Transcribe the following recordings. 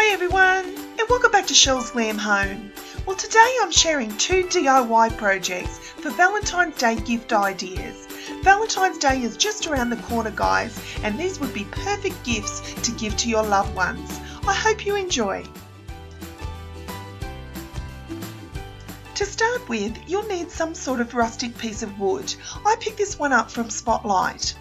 Hey everyone, and welcome back to Shell's Glam Home. Well, today I'm sharing 2 DIY projects for Valentine's Day gift ideas. Valentine's Day is just around the corner, guys, and these would be perfect gifts to give to your loved ones. I hope you enjoy. To start with, you'll need some sort of rustic piece of wood. I picked this one up from Spotlight.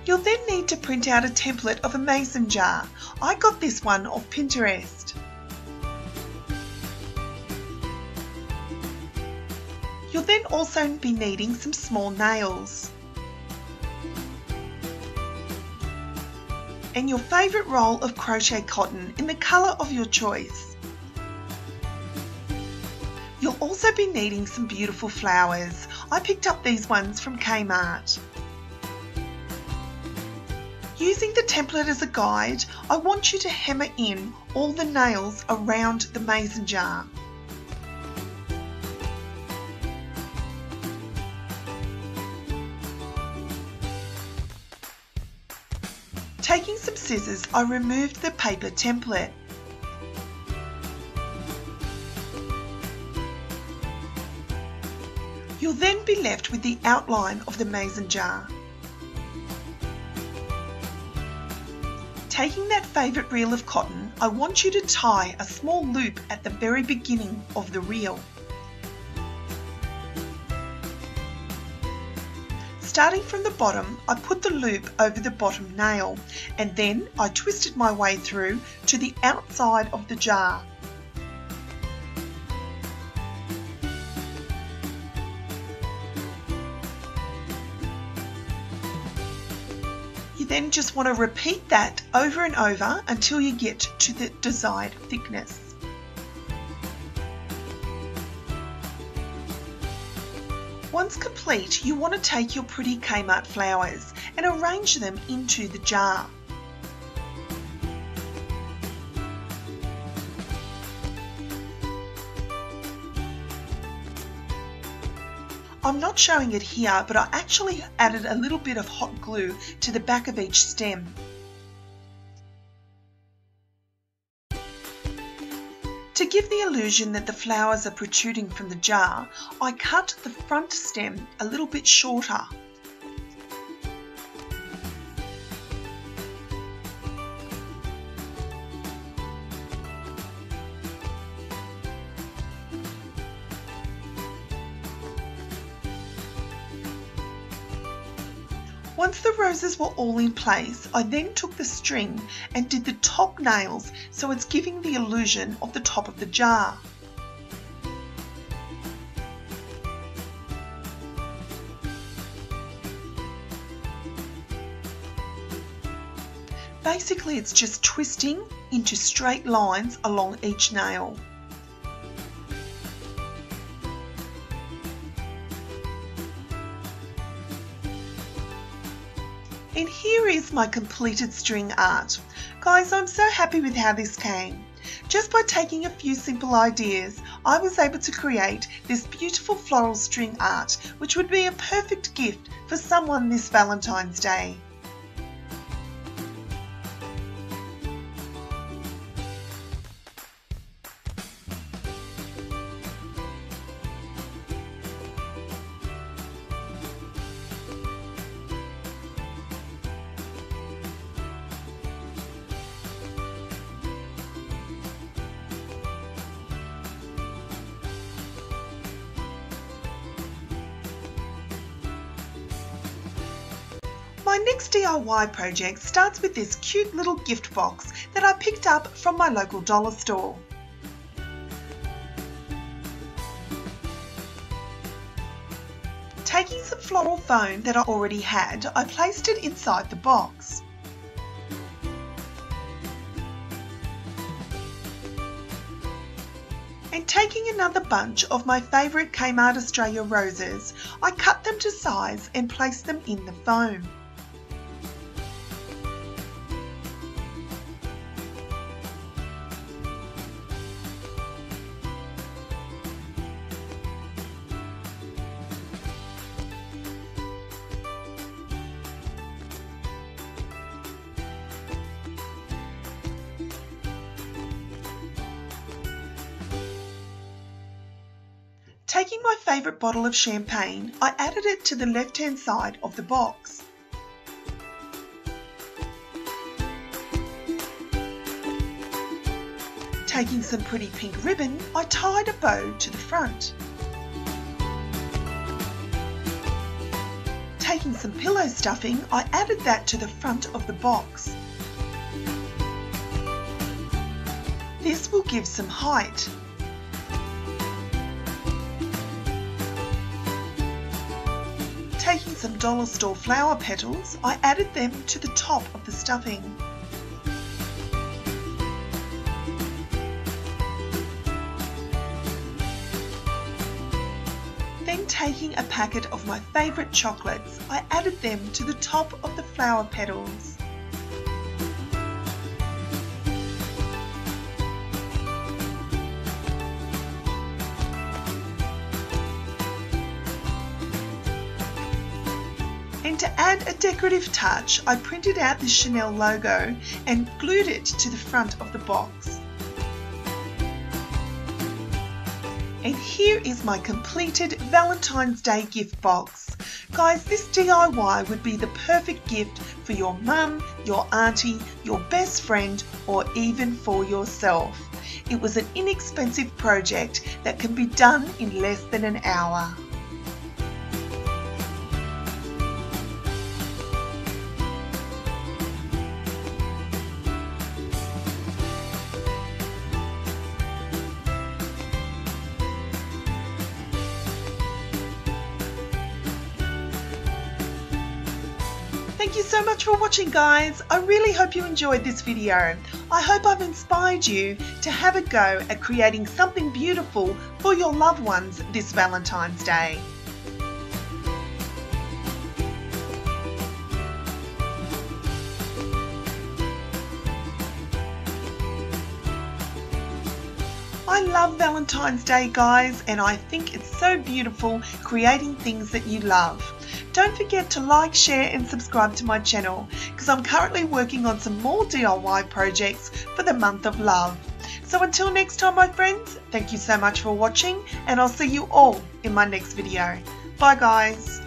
You'll then need to print out a template of a mason jar. I got this one off Pinterest. You'll then also be needing some small nails and your favourite roll of crochet cotton in the colour of your choice. You'll also be needing some beautiful flowers. I picked up these ones from Kmart. Using the template as a guide, I want you to hammer in all the nails around the mason jar. Taking some scissors, I removed the paper template. You'll then be left with the outline of the mason jar. Taking that favourite reel of cotton, I want you to tie a small loop at the very beginning of the reel. Starting from the bottom, I put the loop over the bottom nail, and then I twisted my way through to the outside of the jar. You then just want to repeat that over and over until you get to the desired thickness. Once complete, you want to take your pretty Kmart flowers and arrange them into the jar. I'm not showing it here, but I actually added a little bit of hot glue to the back of each stem. To give the illusion that the flowers are protruding from the jar, I cut the front stem a little bit shorter. Once the roses were all in place, I then took the string and did the top nails so it's giving the illusion of the top of the jar. Basically, it's just twisting into straight lines along each nail. And here is my completed string art. Guys, I'm so happy with how this came. Just by taking a few simple ideas, I was able to create this beautiful floral string art, which would be a perfect gift for someone this Valentine's Day. My next DIY project starts with this cute little gift box that I picked up from my local dollar store. Taking some floral foam that I already had, I placed it inside the box. And taking another bunch of my favourite Kmart Australia roses, I cut them to size and placed them in the foam. Taking my favourite bottle of champagne, I added it to the left-hand side of the box. Taking some pretty pink ribbon, I tied a bow to the front. Taking some pillow stuffing, I added that to the front of the box. This will give some height. Taking some dollar store flower petals, I added them to the top of the stuffing. Then taking a packet of my favourite chocolates, I added them to the top of the flower petals. And to add a decorative touch, I printed out the Chanel logo and glued it to the front of the box. And here is my completed Valentine's Day gift box. Guys, this DIY would be the perfect gift for your mum, your auntie, your best friend, or even for yourself. It was an inexpensive project that can be done in less than an hour. Thank you so much for watching, guys. I really hope you enjoyed this video. I hope I've inspired you to have a go at creating something beautiful for your loved ones this Valentine's Day. I love Valentine's Day, guys, and I think it's so beautiful creating things that you love. Don't forget to like, share and subscribe to my channel because I'm currently working on some more DIY projects for the month of love. So until next time, my friends, thank you so much for watching and I'll see you all in my next video. Bye, guys.